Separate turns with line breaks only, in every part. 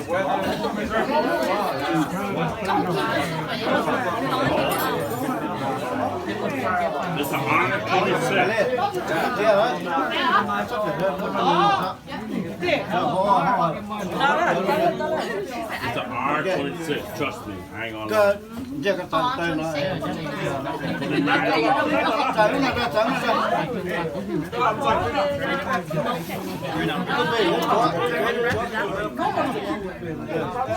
It's an R26. It's an R26. Trust me, I ain't gonna lie.
Giờ cái tận tay nó.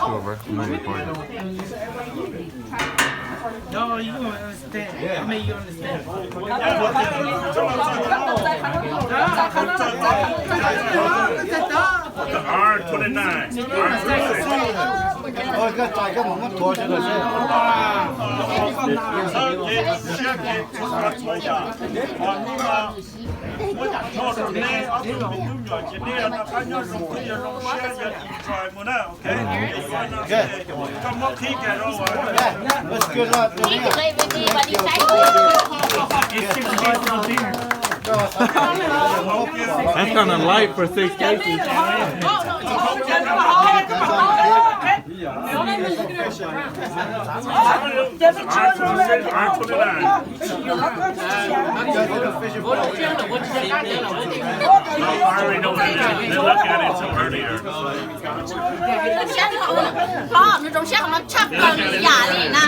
Over. I'm not recording.
No, you don't understand. I mean, you understand.
The R29. R26.
Ôi cái tay cái mỏng mất thua cho nó xem. Let's get up.
Đi từ đây về đi và đi cháy.
That's kind of light for 6 cases.
I already know what it is. They look at it so earlier.
Đó, nó trong xe nó chắc là giả này nè.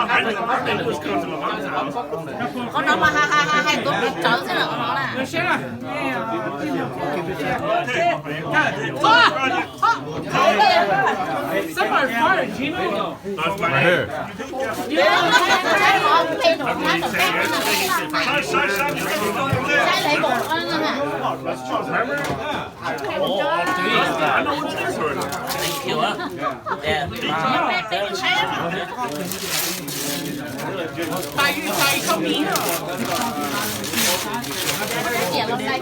I knew it was coming to my mom's house.
Con nó mà hai tốt được trở thế nào con nó là.
Somebody fired Gino.
That's my
Right here.
Sai lấy bộ con nữa nè.
I know what it is already.
Tại không ý nữa.
Tiền nó sai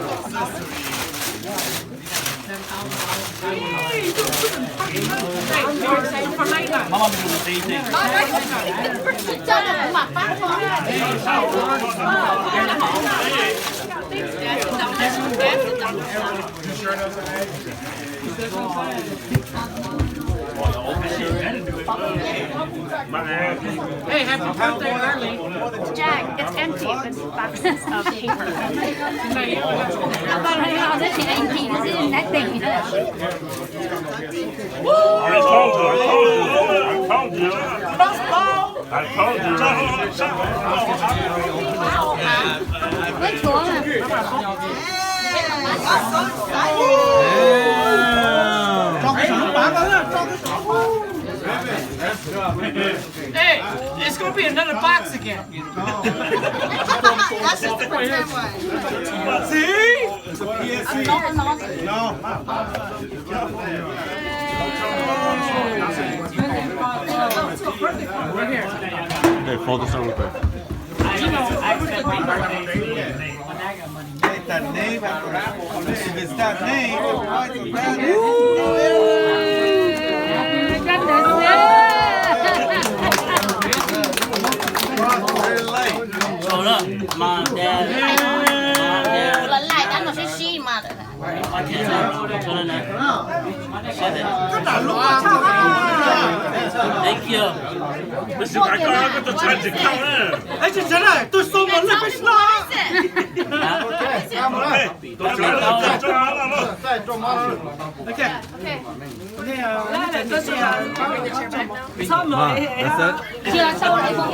cho nó cũng mặc phát
Hey, happy birthday early.
Jack, it's empty. It's boxes of paper. Nó chỉ là empty, nó chỉ là nothing.
I told you. I told you.
Với chúa mà.
Trong cái sẵn bán đó.
Hey, it's gonna be another box again.
That's just the pretend one.
See?
No.
We're here.
Hey, fold this over quick.
That name, if it's that name, why is that very late.
Hold up, mom, dad.
Lần lại đã nó sẽ xi mà.
Thank you.
Listen, I got the time to count in.
Ê, chị Trấn ơi, tôi xô một lớp bánh nó. Okay. Okay, tôi sẽ...
Mom, that's it?
Chưa, sau này không